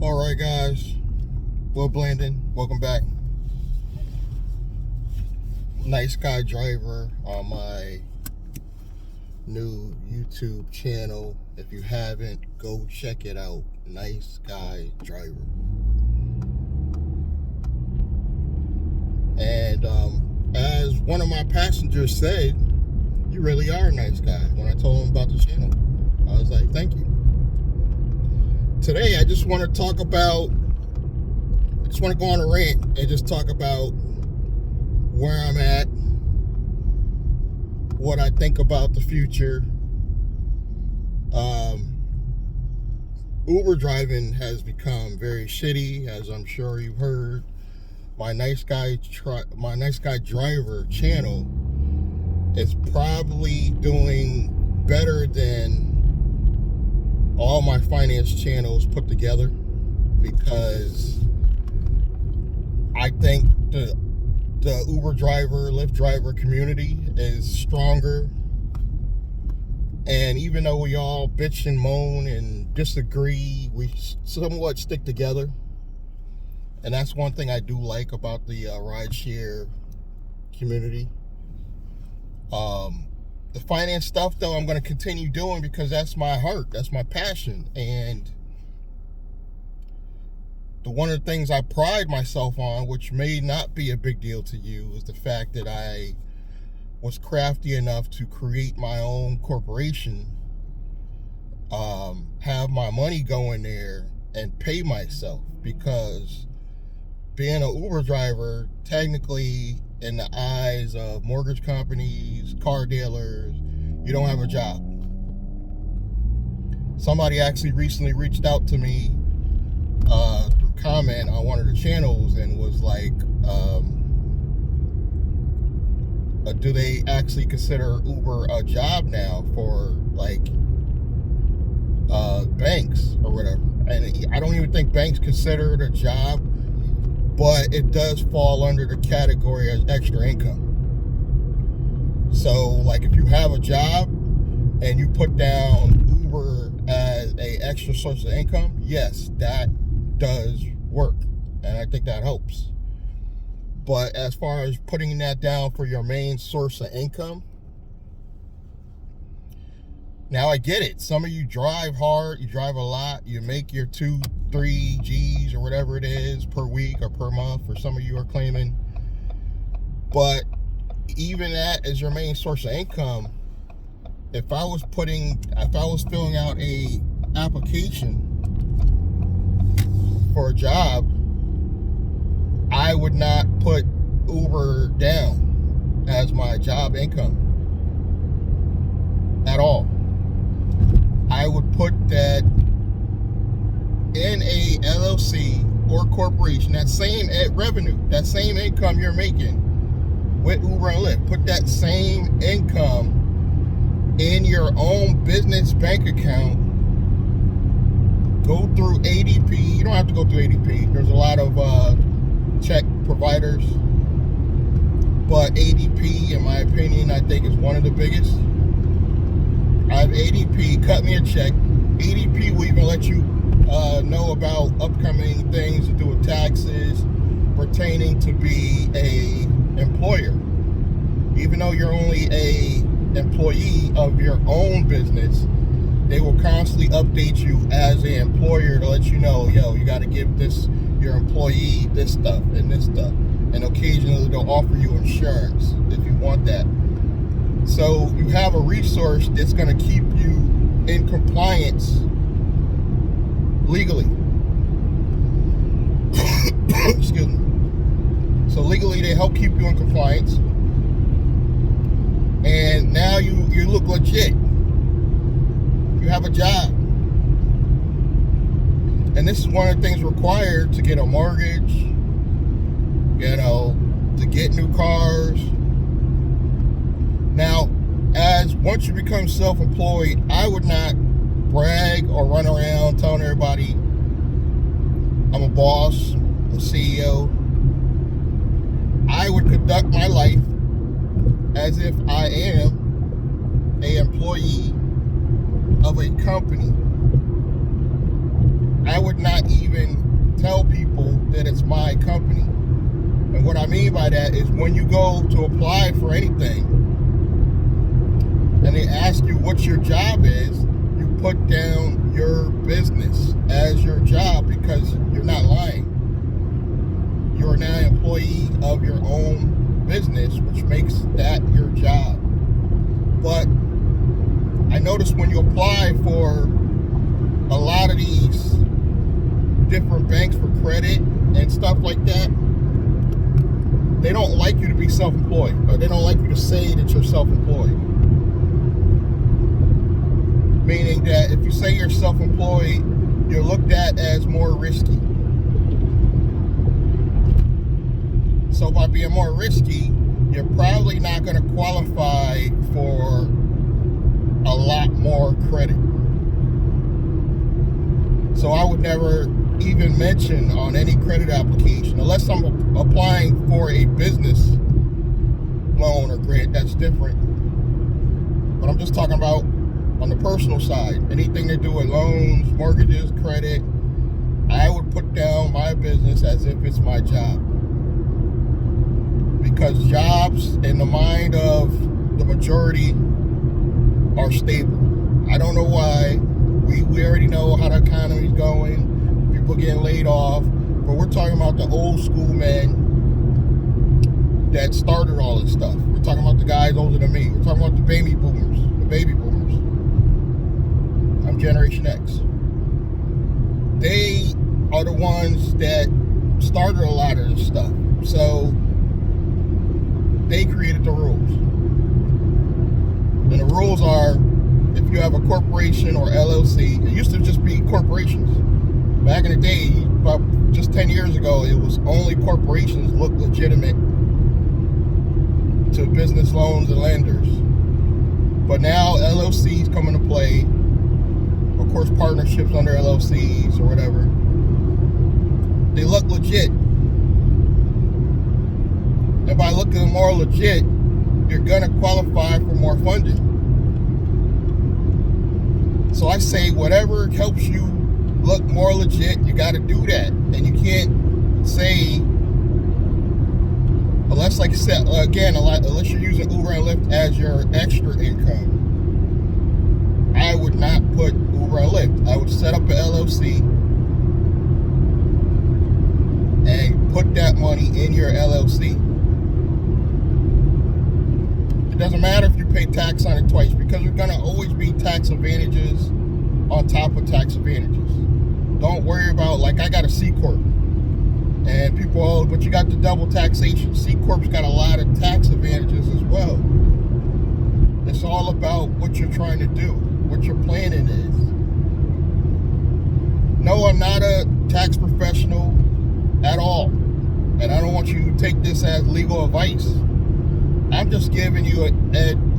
All right, guys. Will Blandon, welcome back. Nice Guy Driver on my new YouTube channel. If you haven't, go check it out. Nice Guy Driver. And as one of my passengers said, you really are a nice guy. When I told him about the channel, I was like, thank you. Today, I just want to talk about, I just want to go on a rant and just talk about where I'm at, what I think about the future. Uber driving has become very shitty, as I'm sure you've heard. My Nice Guy Driver channel is probably doing better than all my finance channels put together, because I think the Uber driver, Lyft driver community is stronger. And even though we all bitch and moan and disagree, we somewhat stick together. And that's one thing I do like about the rideshare community. The finance stuff, though, I'm going to continue doing because that's my heart. That's my passion. And one of the things I pride myself on, which may not be a big deal to you, is the fact that I was crafty enough to create my own corporation, have my money go in there and pay myself. Because being an Uber driver, technically, in the eyes of mortgage companies, car dealers, you don't have a job. Somebody actually recently reached out to me through comment on one of the channels and was like, do they actually consider Uber a job now for like banks or whatever? And I don't even think banks consider it a job, but it does fall under the category as extra income. So, like, if you have a job and you put down Uber as a extra source of income, yes, that does work, and I think that helps. But as far as putting that down for your main source of income, now I get it. Some of you drive hard, you drive a lot, you make your 2-3 G's or whatever it is per week or per month, or some of you are claiming. But even that as your main source of income, if I was filling out a application for a job, I would not put Uber down as my job income at all. I would put that in a LLC or corporation, that same revenue, that same income you're making with Uber and Lyft, put that same income in your own business bank account. Go through ADP. You don't have to go through ADP. There's a lot of check providers, but ADP, in my opinion, I think is one of the biggest. I have ADP, cut me a check. ADP will even let you know about upcoming things to do with taxes pertaining to be a employer. Even though you're only a employee of your own business, they will constantly update you as an employer to let you know, yo, you got to give your employee this stuff and this stuff. And occasionally they'll offer you insurance if you want that. So you have a resource that's going to keep you in compliance legally. Excuse me. So legally they help keep you in compliance. And now you look legit. You have a job. And this is one of the things required to get a mortgage, to get new cars. Now, once you become self-employed, I would not brag or run around telling everybody I'm a boss, a CEO. I would conduct my life as if I am an employee of a company. I I would not even tell people that it's my company. And what I mean by that is when you go to apply for anything and they ask you what your job is, you put down your business as your job because you're not lying. You're now an employee of your own business, which makes that your job. But I noticed when you apply for a lot of these different banks for credit and stuff like that, they don't like you to be self-employed, or they don't like you to say that you're self-employed. Meaning that if you say you're self-employed, you're looked at as more risky. So by being more risky, you're probably not going to qualify for a lot more credit. So I would never even mention on any credit application, unless I'm applying for a business loan or grant, that's different. But I'm just talking about on the personal side, anything to do with loans, mortgages, credit, I would put down my business as if it's my job. Because jobs in the mind of the majority are stable. I don't know why. We already know how the economy's going. People getting laid off. But we're talking about the old school men that started all this stuff. We're talking about the guys older than me. We're talking about the baby boomers. I'm Generation X. They are the ones that started a lot of this stuff. So they created the rules. And the rules are, if you have a corporation or LLC, it used to just be corporations. Back in the day, about just 10 years ago, it was only corporations looked legitimate to business loans and lenders. But now LLCs come into play. Of course, partnerships under LLCs or whatever. They look legit. And by looking more legit, you're going to qualify for more funding. So I say whatever helps you look more legit, you got to do that. And you can't say, unless, like I said, again, unless you're using Uber and Lyft as your extra income, I would not put Uber and Lyft. I would set up an LLC and put that money in your LLC. It doesn't matter if you pay tax on it twice, because there's going to always be tax advantages on top of tax advantages. Don't worry about, like, I got a C Corp. And people, oh, but you got the double taxation. C Corp's got a lot of tax advantages as well. It's all about what you're trying to do, what your planning is. No, I'm not a tax professional at all. And I don't want you to take this as legal advice. I'm just giving you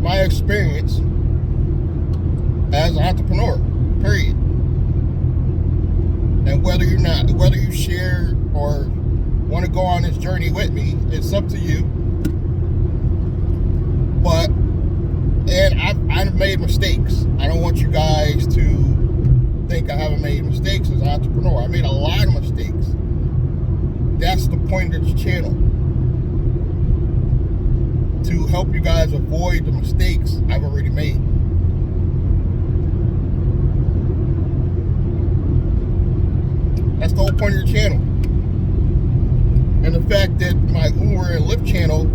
my experience as an entrepreneur, period. And whether you share or want to go on this journey with me, it's up to you. But, and I've made mistakes. I don't want you guys to think I haven't made mistakes as an entrepreneur. I made a lot of mistakes. That's the point of this channel. To help you guys avoid the mistakes I've already made. That's the whole point of the channel. And the fact that my Uber and Lyft channel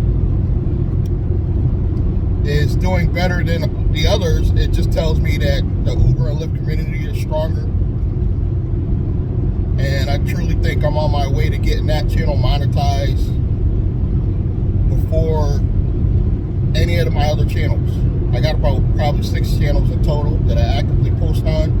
is doing better than the others, it just tells me that the Uber and Lyft community is stronger. And I truly think I'm on my way to getting that channel monetized before any of my other channels. I got about probably 6 channels in total that I actively post on.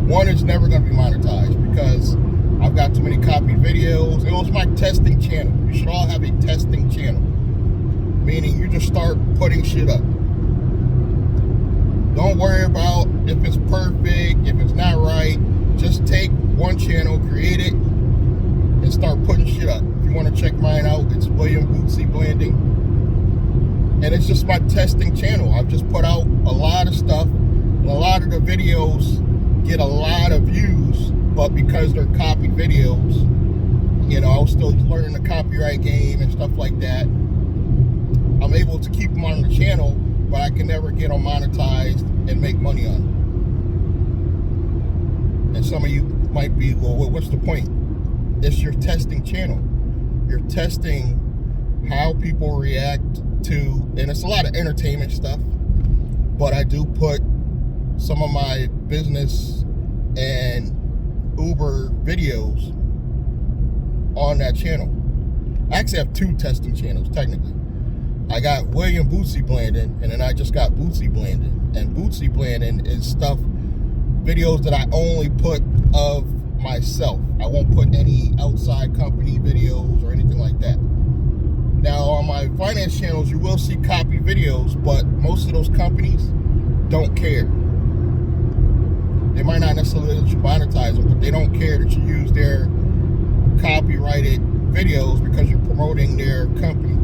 One is never going to be monetized because I've got too many copied videos. It was my testing channel. You should all have a testing channel. Meaning you just start putting shit up. Don't worry about if it's perfect, if it's not right. Just take one channel, create it, and start putting shit up. If you want to check mine out, it's William Bootsy Blanding. And it's just my testing channel. I've just put out a lot of stuff. And a lot of the videos get a lot of views but because they're copied videos, you know, I was still learning the copyright game and stuff like that. I'm able to keep them on the channel, but I can never get them monetized and make money on them. And some of you might be, well, what's the point? It's your testing channel. You're testing how people react to, and it's a lot of entertainment stuff, but I do put some of my business and Uber videos on that channel. I actually have 2 testing channels, technically. I got William Bootsy Blandon, and then I just got Bootsy Blandon. And Bootsy Blandon is stuff, videos that I only put of myself. I won't put any outside company videos or anything like that. Now, on my finance channels, you will see copy videos, but most of those companies don't care. They might not necessarily let you monetize them, but they don't care that you use their copyrighted videos because you're promoting their company.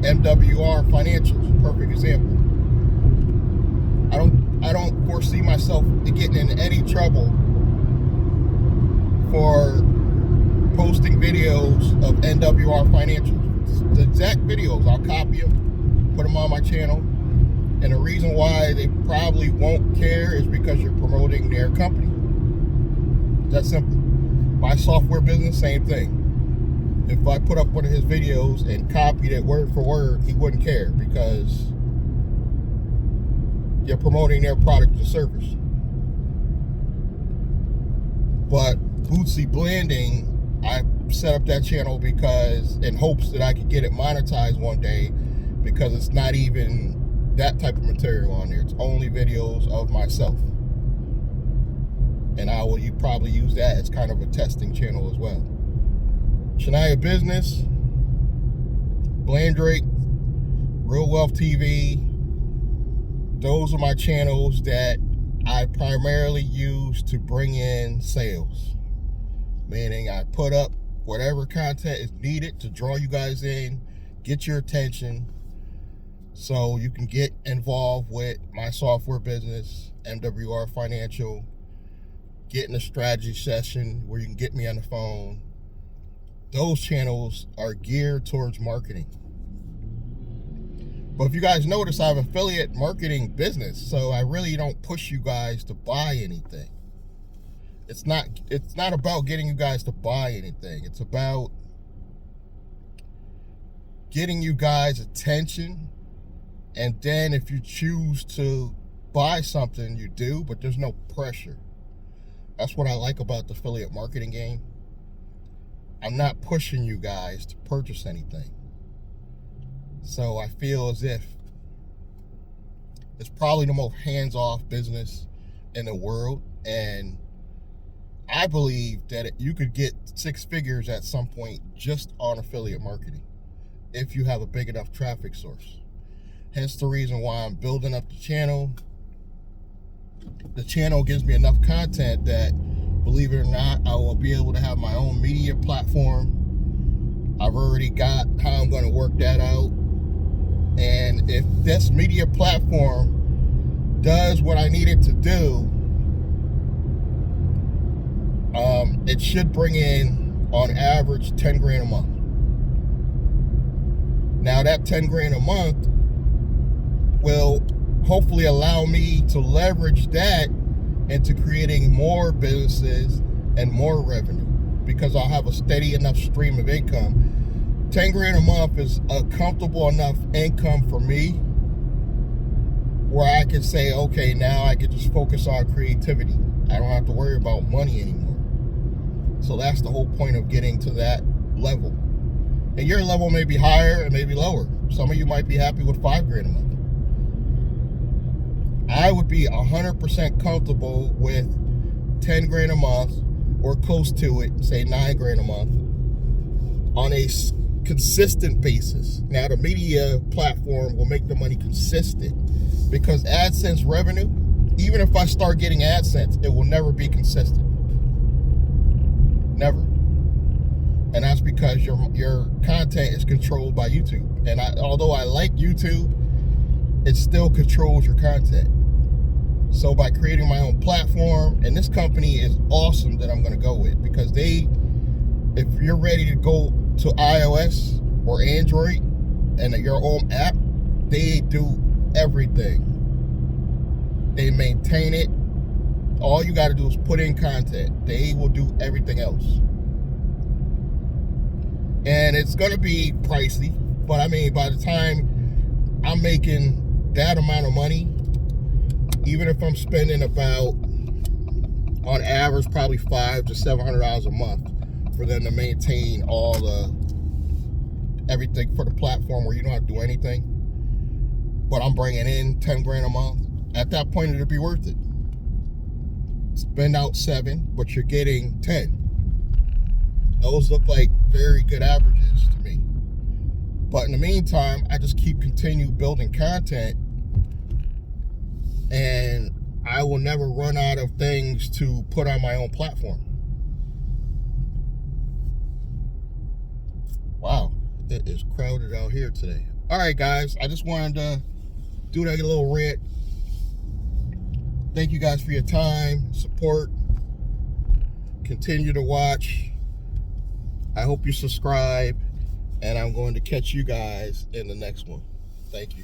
MWR Financials, perfect example. I don't foresee myself getting in any trouble for posting videos of NWR Financials. The exact videos, I'll copy them, put them on my channel, and the reason why they probably won't care is because you're promoting their company. That's simple. My software business, same thing. If I put up one of his videos and copied it word for word, he wouldn't care because you're promoting their product or service. But Bootsy Blanding, I set up that channel because in hopes that I could get it monetized one day, because it's not even that type of material on there. It's only videos of myself. And I will probably use that as kind of a testing channel as well. Shania Business, Blandrake, Real Wealth TV, those are my channels that I primarily use to bring in sales. Meaning I put up whatever content is needed to draw you guys in, get your attention, so you can get involved with my software business, MWR Financial, get in a strategy session where you can get me on the phone. Those channels are geared towards marketing. But if you guys notice, I have affiliate marketing business, so I really don't push you guys to buy anything. It's not about getting you guys to buy anything. It's about getting you guys attention, and then if you choose to buy something, you do, but there's no pressure. That's what I like about the affiliate marketing game. I'm not pushing you guys to purchase anything. So I feel as if it's probably the most hands-off business in the world, and I believe that you could get 6 figures at some point just on affiliate marketing if you have a big enough traffic source. Hence the reason why I'm building up the channel. The channel gives me enough content that, believe it or not, I will be able to have my own media platform. I've already got how I'm going to work that out. And if this media platform does what I need it to do, it should bring in, on average, 10 grand a month. Now that 10 grand a month will hopefully allow me to leverage that into creating more businesses and more revenue, because I'll have a steady enough stream of income. 10 grand a month is a comfortable enough income for me where I can say, okay, now I can just focus on creativity. I don't have to worry about money anymore. So that's the whole point of getting to that level. And your level may be higher, it may be lower. Some of you might be happy with 5 grand a month. I would be 100% comfortable with 10 grand a month or close to it, say 9 grand a month, on a consistent basis. Now, the media platform will make the money consistent, because AdSense revenue, even if I start getting AdSense, it will never be consistent. Never. And that's because your content is controlled by YouTube. And although I like YouTube, it still controls your content. So by creating my own platform and And this company is awesome that I'm going to go with, because if you're ready to go to iOS or Android and your own app, they do everything. They maintain it. All you got to do is put in content. They will do everything else. And it's going to be pricey, but I mean, by the time I'm making that amount of money, even if I'm spending about, on average, probably $500 to $700 a month for them to maintain everything for the platform, where you don't have to do anything, but I'm bringing in 10 grand a month, at that point it'll be worth it. Spend out 7, but you're getting 10. Those look like very good averages to me. But in the meantime, I just continue building content, and I will never run out of things to put on my own platform. Wow, it is crowded out here today. All right, guys, I just wanted to do that little rant. Thank you guys for your time, support. Continue to watch. I hope you subscribe, and I'm going to catch you guys in the next one. Thank you.